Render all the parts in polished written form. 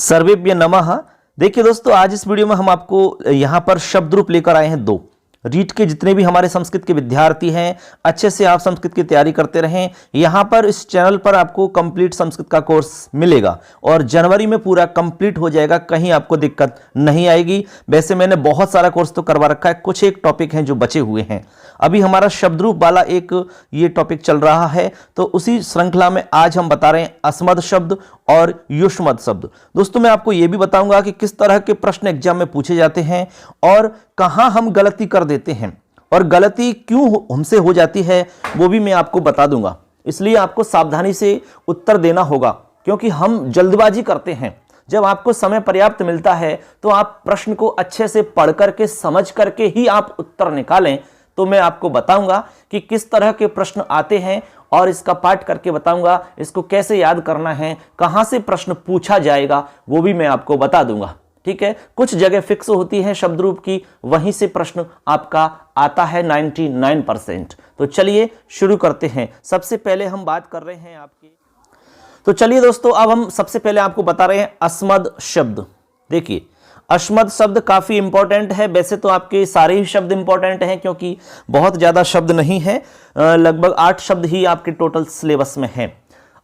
सर्वेभ्य नमः। देखिए दोस्तों, आज इस वीडियो में हम आपको यहां पर शब्द रूप लेकर आए हैं दो। रीट के जितने भी हमारे संस्कृत के विद्यार्थी हैं, अच्छे से आप संस्कृत की तैयारी करते रहें। यहां पर इस चैनल पर आपको कंप्लीट संस्कृत का कोर्स मिलेगा और जनवरी में पूरा कंप्लीट हो जाएगा, कहीं आपको दिक्कत नहीं आएगी। वैसे मैंने बहुत सारा कोर्स तो करवा रखा है, कुछ एक टॉपिक हैं जो बचे हुए हैं। अभी हमारा शब्द रूप वाला एक ये टॉपिक चल रहा है, तो उसी श्रृंखला में आज हम बता रहे हैं अस्मद शब्द और युष्मद शब्द। दोस्तों, मैं आपको यह भी बताऊंगा कि किस तरह के प्रश्न एग्जाम में पूछे जाते हैं और कहां हम गलती कर देते हैं और गलती क्यों हमसे हो जाती है, वो भी मैं आपको बता दूंगा। इसलिए आपको सावधानी से उत्तर देना होगा, क्योंकि हम जल्दबाजी करते हैं। जब आपको समय पर्याप्त मिलता है तो आप प्रश्न को अच्छे से पढ़ करके समझ करके ही आप उत्तर निकालें। तो मैं आपको बताऊंगा कि किस तरह के प्रश्न आते हैं और इसका पाठ करके बताऊंगा, इसको कैसे याद करना है, कहां से प्रश्न पूछा जाएगा, वो भी मैं आपको बता दूंगा। ठीक है, कुछ जगह फिक्स होती है शब्द रूप की, वहीं से प्रश्न आपका आता है 99%। तो चलिए शुरू करते हैं। सबसे पहले हम बात कर रहे हैं आपकी, तो चलिए दोस्तों, अब हम सबसे पहले आपको बता रहे हैं अस्मद शब्द। देखिए, अस्मद शब्द काफी इंपॉर्टेंट है। वैसे तो आपके सारे ही शब्द इंपॉर्टेंट हैं, क्योंकि बहुत ज्यादा शब्द नहीं है, लगभग 8 शब्द ही आपके टोटल सिलेबस में हैं।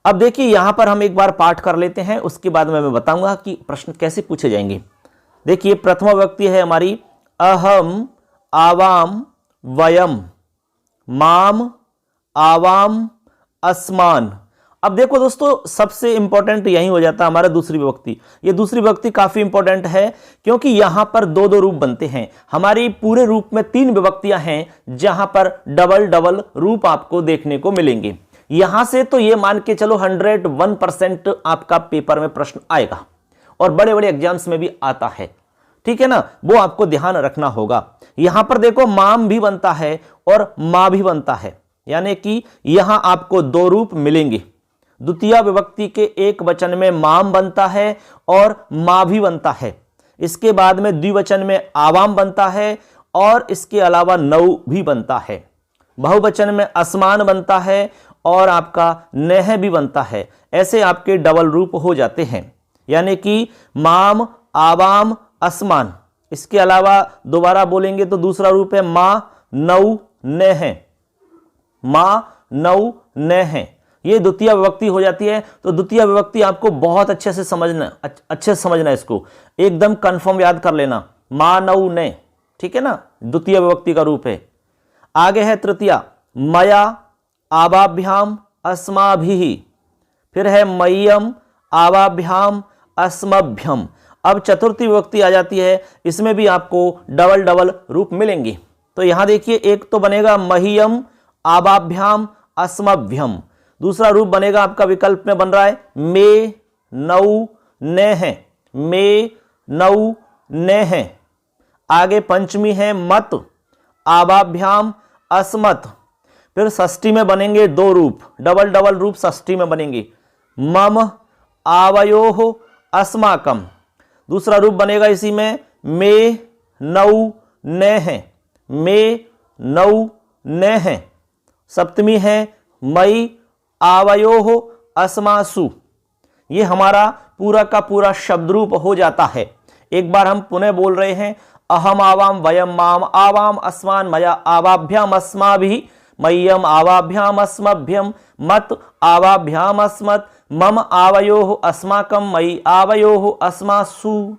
अब देखिए, यहां पर हम एक बार पाठ कर लेते हैं, उसके बाद मैं बताऊंगा कि प्रश्न कैसे पूछे जाएंगे। देखिए, प्रथमा विभक्ति है हमारी अहम, आवाम, वयम, माम, आवाम, अस्मान। अब देखो दोस्तों, सबसे इंपॉर्टेंट यही हो जाता है हमारा दूसरी विभक्ति। ये दूसरी विभक्ति काफी इंपॉर्टेंट है, क्योंकि यहां पर दो दो रूप बनते हैं। हमारी पूरे रूप में 3 विभक्तियां हैं, जहां पर डबल डबल रूप आपको देखने को मिलेंगे। यहां से तो ये मान के चलो 101% आपका पेपर में प्रश्न आएगा और बड़े बड़े एग्जाम्स में भी आता है। ठीक है ना, वो आपको ध्यान रखना होगा। यहां पर देखो, माम भी बनता है और मां भी बनता है, यानी कि यहां आपको 2 रूप मिलेंगे। द्वितीय विभक्ति के एक वचन में माम बनता है और मां भी बनता है। इसके बाद में द्विवचन में आवाम बनता है और इसके अलावा नौ भी बनता है। बहुवचन में अस्मान बनता है और आपका नेह भी बनता है। ऐसे आपके डबल रूप हो जाते हैं, यानी कि माम, आवाम, अस्मान। इसके अलावा दोबारा बोलेंगे तो दूसरा रूप है मां, नौ, नेह। मां, नौ, नेह, ये द्वितीय विभक्ति हो जाती है। तो द्वितीय विभक्ति आपको बहुत अच्छे से समझना, इसको एकदम कंफर्म याद कर लेना। मां, नौ, ने, ठीक है ना, द्वितीय विभक्ति का रूप है। आगे है तृतीया, मया, आवाभ्याम, अस्माभिः। फिर है मय्यम, आवाभ्याम, अस्मभ्यम। अब चतुर्थी विभक्ति आ जाती है, इसमें भी आपको डबल डबल रूप मिलेंगे। तो यहां देखिए, एक तो बनेगा मह्यम, आवाभ्याम, अस्मभ्यम। दूसरा रूप बनेगा आपका विकल्प में बन रहा है मे, नौ, नेह। मे, नौ, नेह। आगे पंचमी है मत, आवाभ्याम, अस्मत। फिर षष्ठी में बनेंगे 2 रूप, डबल डबल रूप षष्ठी में बनेंगे, मम, आवयोः, अस्माकम। दूसरा रूप बनेगा इसी में मे, नौ, नेह। मे, नौ, नेह। सप्तमी है मई, आवयोः, अस्मासु। ये हमारा पूरा का पूरा शब्द रूप हो जाता है। एक बार हम पुनः बोल रहे हैं, अहम, आवाम, वयम, माम, आवाम, अस्मान, मया, आवाभ्याम, अस्माभिः, मह्यम, आवाभ्याम, अस्मभ्यम, मत, आवाभ्याम, अस्मत्, मम, आवयोः, अस्माकम, मयि, आवयोः, अस्मासु।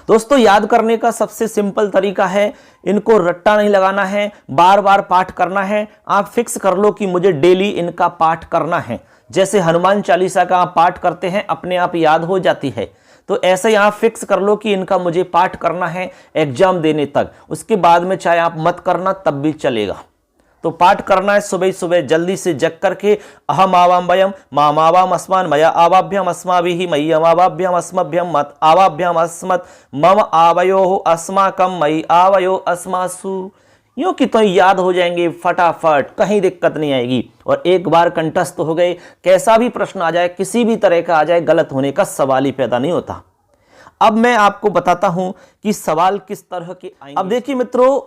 दोस्तों, याद करने का सबसे सिंपल तरीका है, इनको रट्टा नहीं लगाना है, बार बार पाठ करना है। आप फिक्स कर लो कि मुझे डेली इनका पाठ करना है। जैसे हनुमान चालीसा का आप पाठ करते हैं, अपने आप याद हो जाती है। तो ऐसे ही आप फिक्स कर लो कि इनका मुझे पाठ करना है एग्जाम देने तक। उसके बाद में चाहे आप मत करना, तब भी चलेगा। तो पाठ करना है सुबह सुबह जल्दी से जग करके, अहम, आवाम, वयम, माम, आवाम, अस्मान, मया, आवाभ्याम, अस्माभिः, मह्यम, आवाभ्याम, अस्मभ्यम, मत, आवाभ्याम, अस्मत्, मम, आवयोः, अस्माकम, मयि, आवयोः, अस्मासु। यूं कि तो याद हो जाएंगे फटाफट, कहीं दिक्कत नहीं आएगी। और एक बार कंठस्थ हो गए, कैसा भी प्रश्न आ जाए, किसी भी तरह का आ जाए, गलत होने का सवाल ही पैदा नहीं होता। अब मैं आपको बताता हूं कि सवाल किस तरह के आएंगे। अब देखिए मित्रों,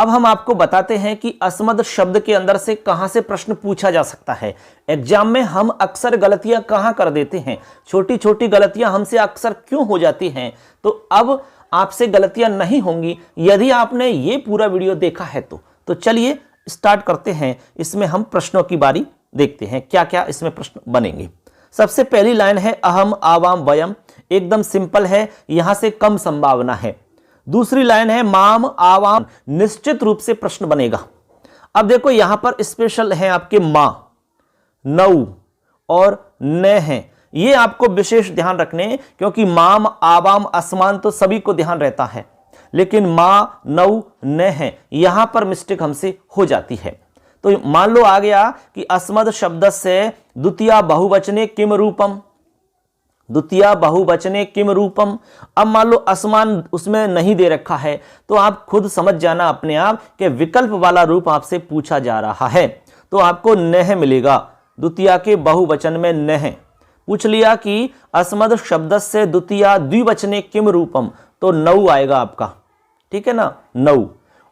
अब हम आपको बताते हैं कि अस्मद शब्द के अंदर से कहां से प्रश्न पूछा जा सकता है। एग्जाम में हम अक्सर गलतियां कहां कर देते हैं, छोटी छोटी गलतियां हमसे अक्सर क्यों हो जाती हैं, तो अब आपसे गलतियां नहीं होंगी यदि आपने ये पूरा वीडियो देखा है तो चलिए स्टार्ट करते हैं। इसमें हम प्रश्नों की बारी देखते हैं, क्या क्या इसमें प्रश्न बनेंगे। सबसे पहली लाइन है अहम आवाम वयम, एकदम सिंपल है, यहां से कम संभावना है। दूसरी लाइन है माम आवाम, निश्चित रूप से प्रश्न बनेगा। अब देखो यहां पर स्पेशल है आपके मां, नौ और न है, ये आपको विशेष ध्यान रखने, क्योंकि माम आवाम आसमान तो सभी को ध्यान रहता है, लेकिन मां नौ न है यहां पर मिस्टेक हमसे हो जाती है। तो मान लो आ गया कि अस्मद शब्द से द्वितीया बहुवचने किम रूपम, द्वितीया बहुवचने किम रूपम। अब मान लो आसमान उसमें नहीं दे रखा है, तो आप खुद समझ जाना अपने आप कि विकल्प वाला रूप आपसे पूछा जा रहा है, तो आपको नह मिलेगा। द्वितीया के बहुवचन में नह पूछ लिया कि अस्मद शब्द से द्वितीया द्विवचने किम रूपम, तो नौ आएगा आपका, ठीक है ना, नौ।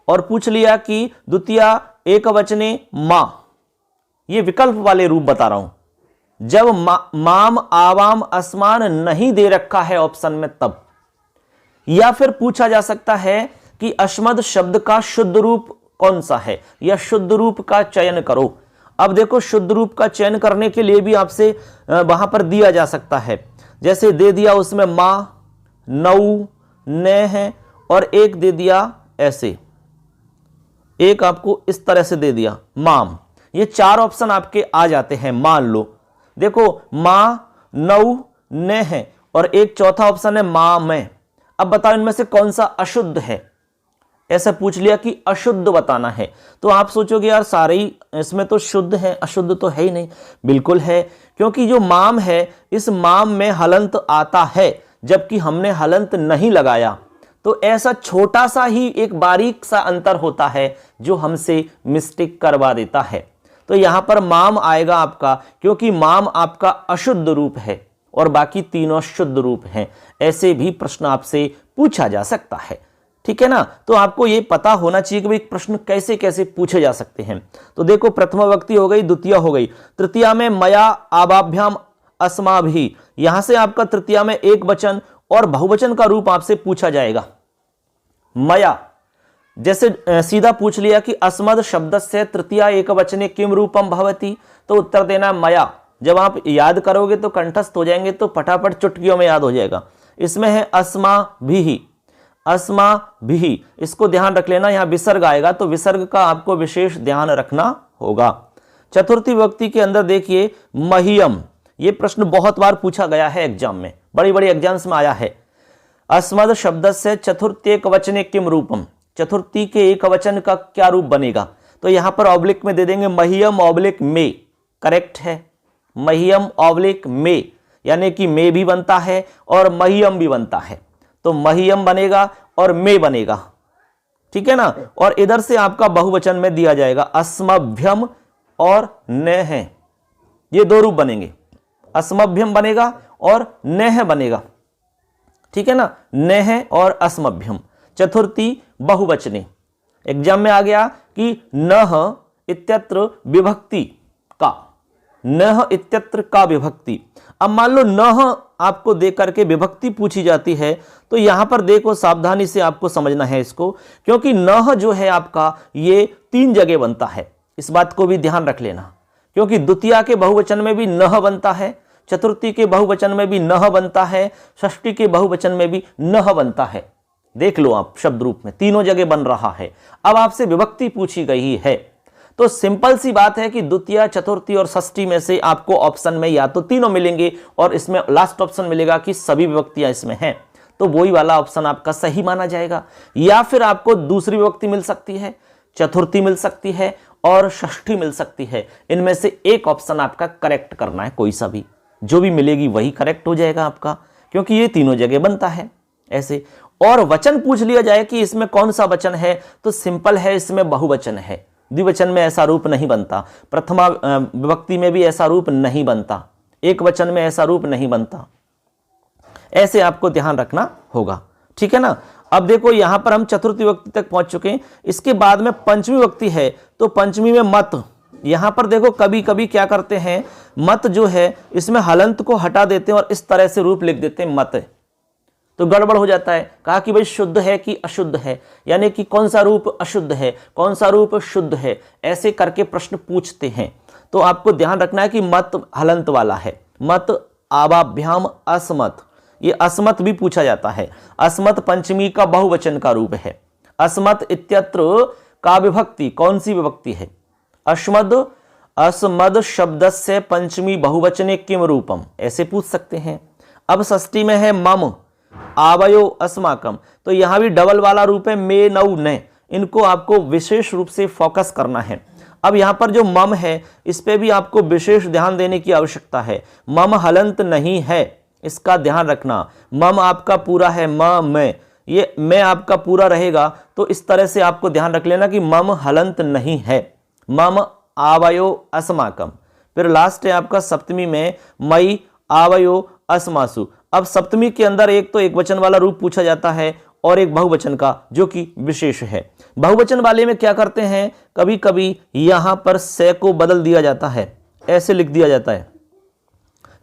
और पूछ लिया कि द्वितीया एक वचने मां, ये विकल्प वाले रूप बता रहा हूं, जब माम आवाम आसमान नहीं दे रखा है ऑप्शन में तब। या फिर पूछा जा सकता है कि अस्मद शब्द का शुद्ध रूप कौन सा है, या शुद्ध रूप का चयन करो। अब देखो शुद्ध रूप का चयन करने के लिए भी आपसे वहां पर दिया जा सकता है, जैसे दे दिया उसमें मां, नौ, न है, और एक दे दिया ऐसे, एक आपको इस तरह से दे दिया माम। ये चार ऑप्शन आपके आ जाते हैं। मान लो देखो मां, नौ, न है, और एक चौथा ऑप्शन है मां में। अब बताओ इनमें से कौन सा अशुद्ध है, ऐसा पूछ लिया कि अशुद्ध बताना है, तो आप सोचोगे यार सारे ही इसमें तो शुद्ध है, अशुद्ध तो है ही नहीं। बिल्कुल है, क्योंकि जो माम है इस माम में हलंत आता है, जबकि हमने हलंत नहीं लगाया। तो ऐसा छोटा सा ही एक बारीक सा अंतर होता है जो हमसे मिस्टेक करवा देता है। तो यहां पर माम आएगा आपका, क्योंकि माम आपका अशुद्ध रूप है और बाकी तीनों शुद्ध रूप हैं। ऐसे भी प्रश्न आपसे पूछा जा सकता है, ठीक है ना। तो आपको यह पता होना चाहिए कि भाई प्रश्न कैसे कैसे पूछे जा सकते हैं। तो देखो प्रथम विभक्ति हो गई, द्वितीय हो गई, तृतीया में मया आवाभ्याम अस्माभि, यहां से आपका तृतीया में एक वचन और बहुवचन का रूप आपसे पूछा जाएगा। मया, जैसे सीधा पूछ लिया कि अस्मद शब्द से तृतीया एक वचने किम रूपम भवति, तो उत्तर देना मया। जब आप याद करोगे तो कंठस्थ हो जाएंगे, तो फटाफट चुटकियों में याद हो जाएगा। इसमें है अस्मा भी, अस्मा भी, इसको ध्यान रख लेना। यहां विसर्ग आएगा तो विसर्ग का आपको विशेष ध्यान रखना होगा। चतुर्थी विभक्ति के अंदर देखिए महियम, यह प्रश्न बहुत बार पूछा गया है एग्जाम में, बड़ी बड़ी एग्जाम्स में आया है। अस्मद शब्द से चतुर्थी एक वचने किम रूपम, चतुर्थी के एक वचन का क्या रूप बनेगा, तो यहां पर ऑब्लिक में दे देंगे महियम ऑब्लिक में, करेक्ट है, महियम ऑब्लिक में, यानी कि में भी बनता है और महियम भी बनता है, तो महियम बनेगा और में बनेगा, ठीक है ना। और इधर से आपका बहुवचन में दिया जाएगा अस्मभ्यम और न है, ये दो रूप बनेंगे, अस्मभ्यम बनेगा और न बनेगा, ठीक है ना, न और अस्मभ्यम। चतुर्थी बहुवचने, एग्जाम में आ गया कि नह इत्यत्र विभक्ति का, नह इत्यत्र का विभक्ति। अब मान लो नह आपको दे करके विभक्ति पूछी जाती है, तो यहां पर देखो सावधानी से आपको समझना है इसको, क्योंकि नह जो है आपका ये तीन जगह बनता है, इस बात को भी ध्यान रख लेना, क्योंकि द्वितीया के बहुवचन में भी नह बनता है, चतुर्थी के बहुवचन में भी नह बनता है, षष्ठी के बहुवचन में भी नह बनता है। देख लो आप शब्द रूप में तीनों जगह बन रहा है। अब आपसे विभक्ति पूछी गई है, तो सिंपल सी बात है कि द्वितीय, चतुर्थी और षष्ठी में से आपको ऑप्शन में या तो तीनों मिलेंगे और इसमें लास्ट ऑप्शन मिलेगा कि सभी विभक्तियां इसमें हैं, तो वही वाला ऑप्शन आपका सही माना जाएगा। या फिर आपको दूसरी विभक्ति मिल सकती है, चतुर्थी मिल सकती है और षष्ठी मिल सकती है, इनमें से एक ऑप्शन आपका करेक्ट करना है, कोई सा भी, जो भी मिलेगी वही करेक्ट हो जाएगा आपका, क्योंकि ये तीनों जगह बनता है ऐसे। और वचन पूछ लिया जाए कि इसमें कौन सा वचन है, तो सिंपल है, इसमें बहुवचन है, द्विवचन में ऐसा रूप नहीं बनता, प्रथमा विभक्ति में भी ऐसा रूप नहीं बनता, एक वचन में ऐसा रूप नहीं बनता, ऐसे आपको ध्यान रखना होगा, ठीक है ना। अब देखो यहां पर हम चतुर्थी विभक्ति तक पहुंच चुके हैं। इसके बाद में पंचमी विभक्ति है, तो पंचमी में मत। यहां पर देखो कभी कभी क्या करते हैं, मत जो है इसमें हलंत को हटा देते हैं और इस तरह से रूप लिख देते हैं मत, तो गड़बड़ हो जाता है। कहा कि भाई शुद्ध है कि अशुद्ध है, यानी कि कौन सा रूप अशुद्ध है, कौन सा रूप शुद्ध है, ऐसे करके प्रश्न पूछते हैं। तो आपको ध्यान रखना है कि मत हलंत वाला है। मत आवाभ्याम अस्मत्, ये अस्मत् भी पूछा जाता है। अस्मत् पंचमी का बहुवचन का रूप है। अस्मत् इत्यत्र का विभक्ति, कौन सी विभक्ति है? अस्मद। अस्मद शब्दस्य पंचमी बहुवचने किम रूपम, ऐसे पूछ सकते हैं। अब षष्ठी में है मम आवयो अस्माकम, तो यहां भी डबल वाला रूप है मे नौ ने, इनको आपको विशेष रूप से फोकस करना है। अब यहां पर जो मम है इस पे भी आपको विशेष ध्यान देने की आवश्यकता है। मम हलंत नहीं है, इसका ध्यान रखना। मम आपका पूरा है, मैं, ये मैं आपका पूरा रहेगा, तो इस तरह से आपको ध्यान रख लेना कि मम हलंत नहीं है। मम आवयो अस्माकम। फिर लास्ट है आपका सप्तमी में मई आवयो अस्मासु। अब सप्तमी के अंदर एक तो एक वचन वाला रूप पूछा जाता है और एक बहुवचन का, जो कि विशेष है। बहुवचन वाले में क्या करते हैं, कभी कभी यहां पर से को बदल दिया जाता है, ऐसे लिख दिया जाता है,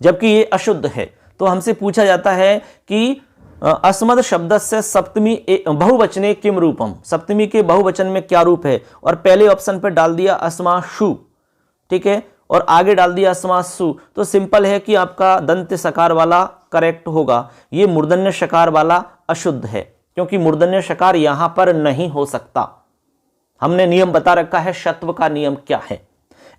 जबकि ये अशुद्ध है। तो हमसे पूछा जाता है कि अस्मद शब्द से सप्तमी बहुवचने किम रूपम, सप्तमी के बहुवचन में क्या रूप है, और पहले ऑप्शन पर डाल दिया अस्माशु, ठीक है, और आगे डाल दिया अस्मासु। तो सिंपल है कि आपका दंत सकार वाला करेक्ट होगा। ये मूर्धन्य शकार वाला अशुद्ध है, क्योंकि मूर्धन्य शकार यहां पर नहीं हो सकता। हमने नियम बता रखा है, शत्व का नियम क्या है।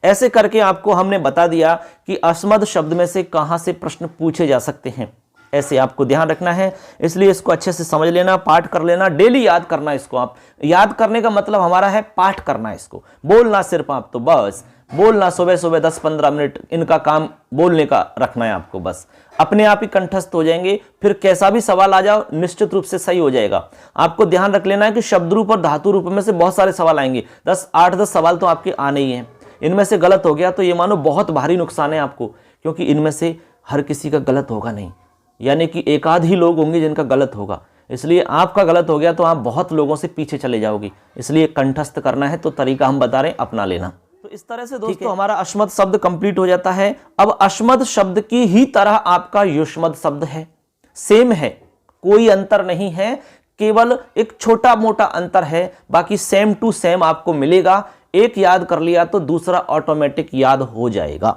ऐसे करके आपको हमने बता दिया कि अस्मद शब्द में से कहां से प्रश्न पूछे जा सकते हैं, ऐसे आपको ध्यान रखना है। इसलिए इसको अच्छे से समझ लेना, पाठ कर लेना, डेली याद करना इसको। आप याद करने का मतलब हमारा है पाठ करना, इसको बोलना सिर्फ आप, तो बस बोलना सुबह सुबह 10-15 मिनट इनका काम बोलने का रखना है आपको, बस अपने आप ही कंठस्थ हो जाएंगे। फिर कैसा भी सवाल आ जाओ निश्चित रूप से सही हो जाएगा। आपको ध्यान रख लेना है कि शब्द रूप और धातु रूप में से बहुत सारे सवाल आएंगे, 8-10 सवाल तो आपके आने ही हैं। इनमें से गलत हो गया तो ये मानो बहुत भारी नुकसान है आपको, क्योंकि इनमें से हर किसी का गलत होगा नहीं, यानी कि एक आध ही लोग होंगे जिनका गलत होगा। इसलिए आपका गलत हो गया तो आप बहुत लोगों से पीछे चले जाओगे। इसलिए कंठस्थ करना है तो तरीका हम बता रहे हैं, अपना लेना। तो इस तरह से दोस्तों हमारा अश्मद शब्द कंप्लीट हो जाता है। अब अश्मद शब्द की ही तरह आपका युष्मद शब्द है, सेम है, कोई अंतर नहीं है, केवल एक छोटा मोटा अंतर है, बाकी सेम टू सेम आपको मिलेगा। एक याद कर लिया तो दूसरा ऑटोमेटिक याद हो जाएगा,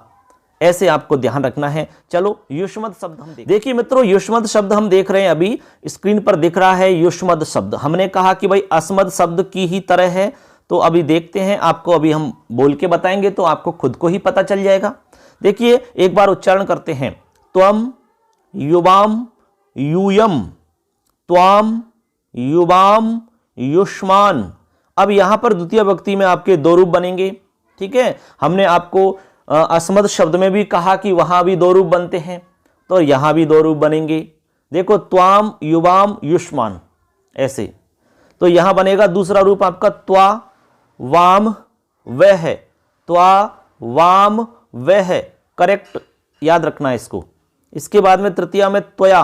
ऐसे आपको ध्यान रखना है। चलो युष्मद शब्द हम देखिए मित्रों, युष्मद शब्द हम देख रहे हैं, अभी स्क्रीन पर दिख रहा है युष्मद शब्द। हमने कहा कि भाई अस्मद शब्द की ही तरह है, तो अभी देखते हैं, आपको अभी हम बोल के बताएंगे तो आपको खुद को ही पता चल जाएगा। देखिए एक बार उच्चारण करते हैं, त्वम युवाम यूयम, त्वाम युवाम युष्मान। अब यहां पर द्वितीय विभक्ति में आपके दो रूप बनेंगे, ठीक है। हमने आपको अस्मद शब्द में भी कहा कि वहां भी दो रूप बनते हैं, तो यहां भी दो रूप बनेंगे। देखो त्वाम युवाम युष्मान, ऐसे। तो यहां बनेगा दूसरा रूप आपका त्वा वाम वह, त्वा वाम वह, करेक्ट याद रखना है इसको। इसके बाद में तृतीया में त्वया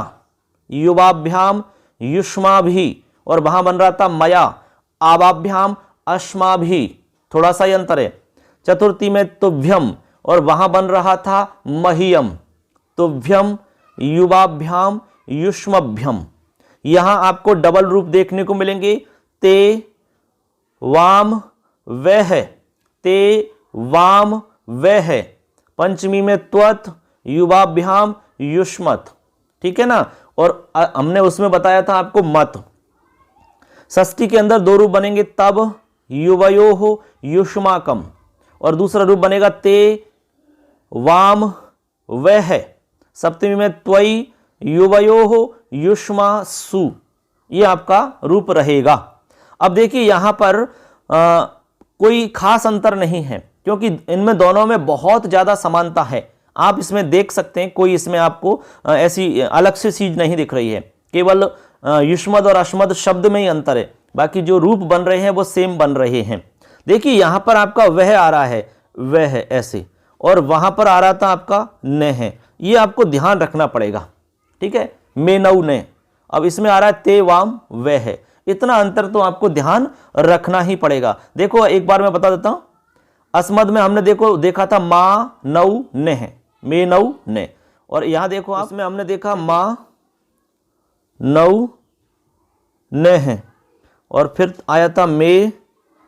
युवाभ्याम युष्माभि, और वहां बन रहा था मया आवाभ्याम अश्माभि, थोड़ा सा अंतर है। चतुर्थी में तुभ्यम, और वहां बन रहा था मह्यम, तुभ्यम युवाभ्याम युष्मभ्यम। यहां आपको डबल रूप देखने को मिलेंगे, ते वाम वह, ते वाम वह। पंचमी में त्वत युवाभ्याम युष्मत, ठीक है ना, और हमने उसमें बताया था आपको मत। षष्ठी के अंदर दो रूप बनेंगे, तब युवयो युष्माकम, और दूसरा रूप बनेगा ते वाम वह। सप्तमी में त्वयि युवयो युष्मासु, ये आपका रूप रहेगा। अब देखिए यहां पर कोई खास अंतर नहीं है, क्योंकि इनमें दोनों में बहुत ज्यादा समानता है। आप इसमें देख सकते हैं, कोई इसमें आपको ऐसी अलग से चीज नहीं दिख रही है, केवल युष्मद और अश्मद शब्द में ही अंतर है, बाकी जो रूप बन रहे हैं वो सेम बन रहे हैं। देखिए यहां पर आपका वह आ रहा है, वह ऐसे, और वहां पर आ रहा था आपका न है, ये आपको ध्यान रखना पड़ेगा, ठीक है। मे नौ ने, अब इसमें आ रहा है ते वाम वे है। इतना अंतर तो आपको ध्यान रखना ही पड़ेगा। देखो एक बार मैं बता देता हूं, अस्मद में हमने देखा था मा नौ ने है, मे नौ ने, और यहां देखो आप इसमें हमने देखा मा नौ ने है, और फिर आया था मे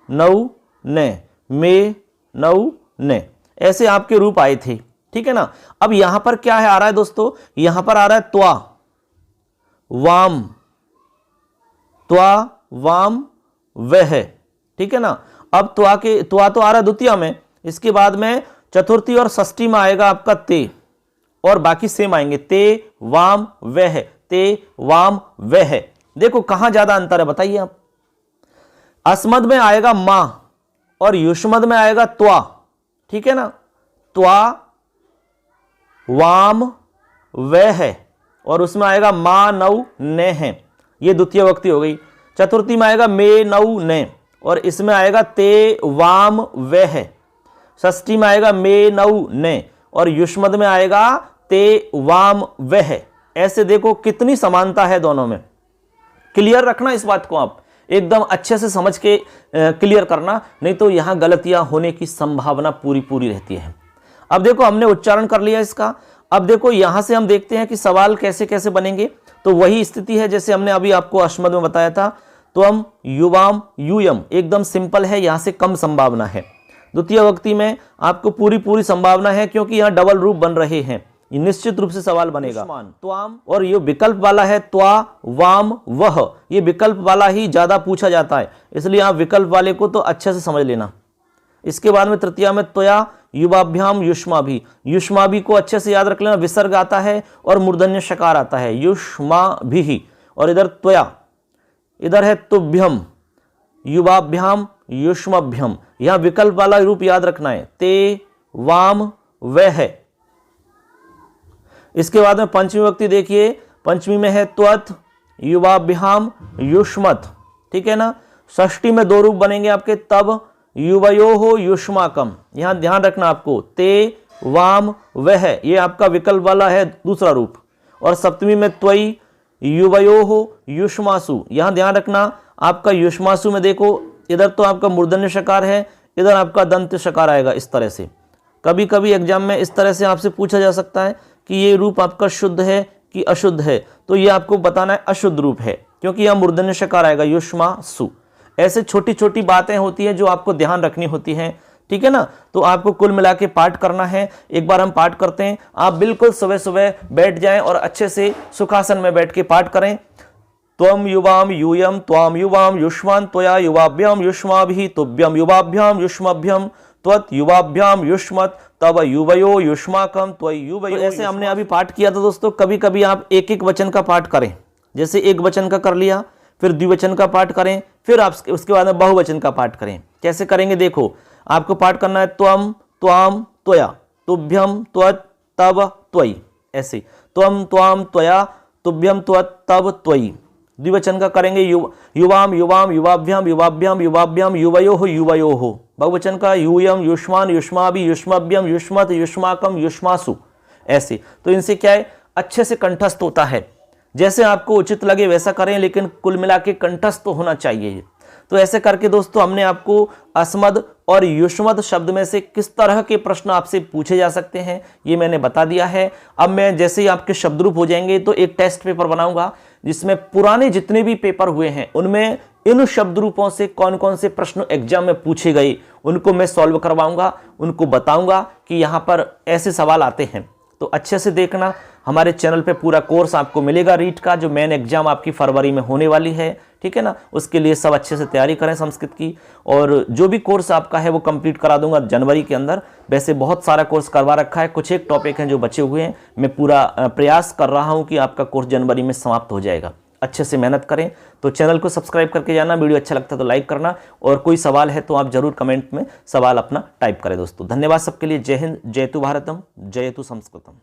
नौ ने, मे नौ ने, ऐसे आपके रूप आए थे, ठीक है ना। अब यहां पर क्या है आ रहा है दोस्तों, यहां पर आ रहा है त्वा वाम, त्वा वाम वह, ठीक है ना। अब त्वा तो आ रहा है द्वितीय में, इसके बाद में चतुर्थी और षष्ठी में आएगा आपका ते, और बाकी सेम आएंगे ते वाम वह, ते वाम वह। देखो कहां ज्यादा अंतर है बताइए आप। अस्मद में आएगा मा और युष्मद में आएगा त्वा, ठीक है ना। त्वा वाम वह है, और उसमें आएगा मा नौ ने है, ये द्वितीय विभक्ति हो गई। चतुर्थी में आएगा मे नौ ने, और इसमें आएगा ते वाम वह। षष्ठी में आएगा मे नौ ने, और युष्मद में आएगा ते वाम वह। ऐसे देखो कितनी समानता है दोनों में। क्लियर रखना इस बात को, आप एकदम अच्छे से समझ के क्लियर करना, नहीं तो यहां गलतियां होने की संभावना पूरी रहती है। अब देखो हमने उच्चारण कर लिया इसका। अब देखो यहां से हम देखते हैं कि सवाल कैसे कैसे बनेंगे। तो वही स्थिति है जैसे हमने अभी आपको अस्मद में बताया था, तो हम युवाम यूयम एकदम सिंपल है, यहां से कम संभावना है। द्वितीय विभक्ति में आपको पूरी संभावना है, क्योंकि यहां डबल रूप बन रहे हैं, निश्चित रूप से सवाल बनेगा। त्वाम, और ये विकल्प वाला है त्वा वाम वह, ये विकल्प वाला ही ज्यादा पूछा जाता है, इसलिए आप विकल्प वाले को तो अच्छे से समझ लेना। इसके बाद में तृतीया में त्वया युवाभ्याम युष्माभि, युष्माभि को अच्छे से याद रख लेना, विसर्ग आता है और मूर्धन्य शकार आता है, युष्माभि। और इधर त्वया, इधर है तुभ्यम, युवाभ्याम युष्मभ्यम, यहां विकल्प वाला रूप याद रखना है, ते वाम वह। इसके बाद में पंचमी विभक्ति देखिए, पंचमी में है त्वत युवाभ्याम युष्मत, ठीक है ना। षष्ठी में दो रूप बनेंगे आपके, तब युवयोः युष्माकम, यहां ध्यान रखना आपको, ते वाम वह, ये आपका विकल्प वाला है दूसरा रूप। और सप्तमी में त्वयि युवयोः युष्मासु, यहां ध्यान रखना आपका युष्मासु में देखो, इधर तो आपका मूर्धन्य शकार है, इधर आपका दंत शकार आएगा। इस तरह से कभी कभी एग्जाम में इस तरह से आपसे पूछा जा सकता है कि ये रूप आपका शुद्ध है कि अशुद्ध है, तो ये आपको बताना है अशुद्ध रूप है, क्योंकि यहां मूर्धन्य शकार आएगा युष्मासु। ऐसे छोटी छोटी बातें होती हैं जो आपको ध्यान रखनी होती हैं, ठीक है ना। तो आपको कुल मिला के पाठ करना है। एक बार हम पाठ करते हैं, आप बिल्कुल सुबह सुबह बैठ जाएं और अच्छे से सुखासन में बैठ के पाठ करें। त्वम युवाम यूयम, त्वाम युवाम युष्मान, त्वया युवाभ्याम युष्माभिः, तुभ्यम युवाभ्याम युष्मभ्यम, त्वत युवाभ्याम युष्मत, तब युवयो युष्माकम, त्वयि युवयो। ऐसे हमने अभी पाठ किया था दोस्तों। कभी कभी आप एक एक वचन का पाठ करें, जैसे एक वचन का कर लिया, फिर द्विवचन का पाठ करें, फिर आप उसके बाद में बहुवचन का पाठ करें। कैसे करेंगे देखो, आपको पाठ करना है त्वम त्वाम त्वया, तुभ्यम त्वत तब त्वयि, ऐसे त्वम त्वाम त्वया तुभ्यम त्वत तब त्वयि। द्विवचन का करेंगे युवाम युवाम युवाभ्याम युवाभ्याम युवाभ्याम युवयोः युवयोः। बहुवचन का यूयम युष्मान युष्माभि युष्मभ्यम युष्मत युष्माकम युष्मासु, ऐसे। तो इनसे क्या है, अच्छे से कंठस्थ होता है। जैसे आपको उचित लगे वैसा करें, लेकिन कुल मिला के कंठस्थ तो होना चाहिए। तो ऐसे करके दोस्तों हमने आपको अस्मद और युष्मद शब्द में से किस तरह के प्रश्न आपसे पूछे जा सकते हैं ये मैंने बता दिया है। अब मैं जैसे ही आपके शब्दरूप हो जाएंगे तो एक टेस्ट पेपर बनाऊंगा, जिसमें पुराने जितने भी पेपर हुए हैं उनमें इन शब्द रूपों से कौन कौन से प्रश्न एग्जाम में पूछे गए उनको मैं सॉल्व करवाऊंगा, उनको बताऊंगा कि यहाँ पर ऐसे सवाल आते हैं। तो अच्छे से देखना, हमारे चैनल पे पूरा कोर्स आपको मिलेगा रीट का, जो मेन एग्जाम आपकी फरवरी में होने वाली है, ठीक है ना। उसके लिए सब अच्छे से तैयारी करें संस्कृत की, और जो भी कोर्स आपका है वो कंप्लीट करा दूंगा जनवरी के अंदर। वैसे बहुत सारा कोर्स करवा रखा है, कुछ एक टॉपिक हैं जो बचे हुए हैं। मैं पूरा प्रयास कर रहा हूं कि आपका कोर्स जनवरी में समाप्त हो जाएगा। अच्छे से मेहनत करें। तो चैनल को सब्सक्राइब करके जाना, वीडियो अच्छा लगता है तो लाइक करना, और कोई सवाल है तो आप जरूर कमेंट में सवाल अपना टाइप करें दोस्तों। धन्यवाद सबके लिए। जय हिंद, जयतु भारतम, जयतु संस्कृतम।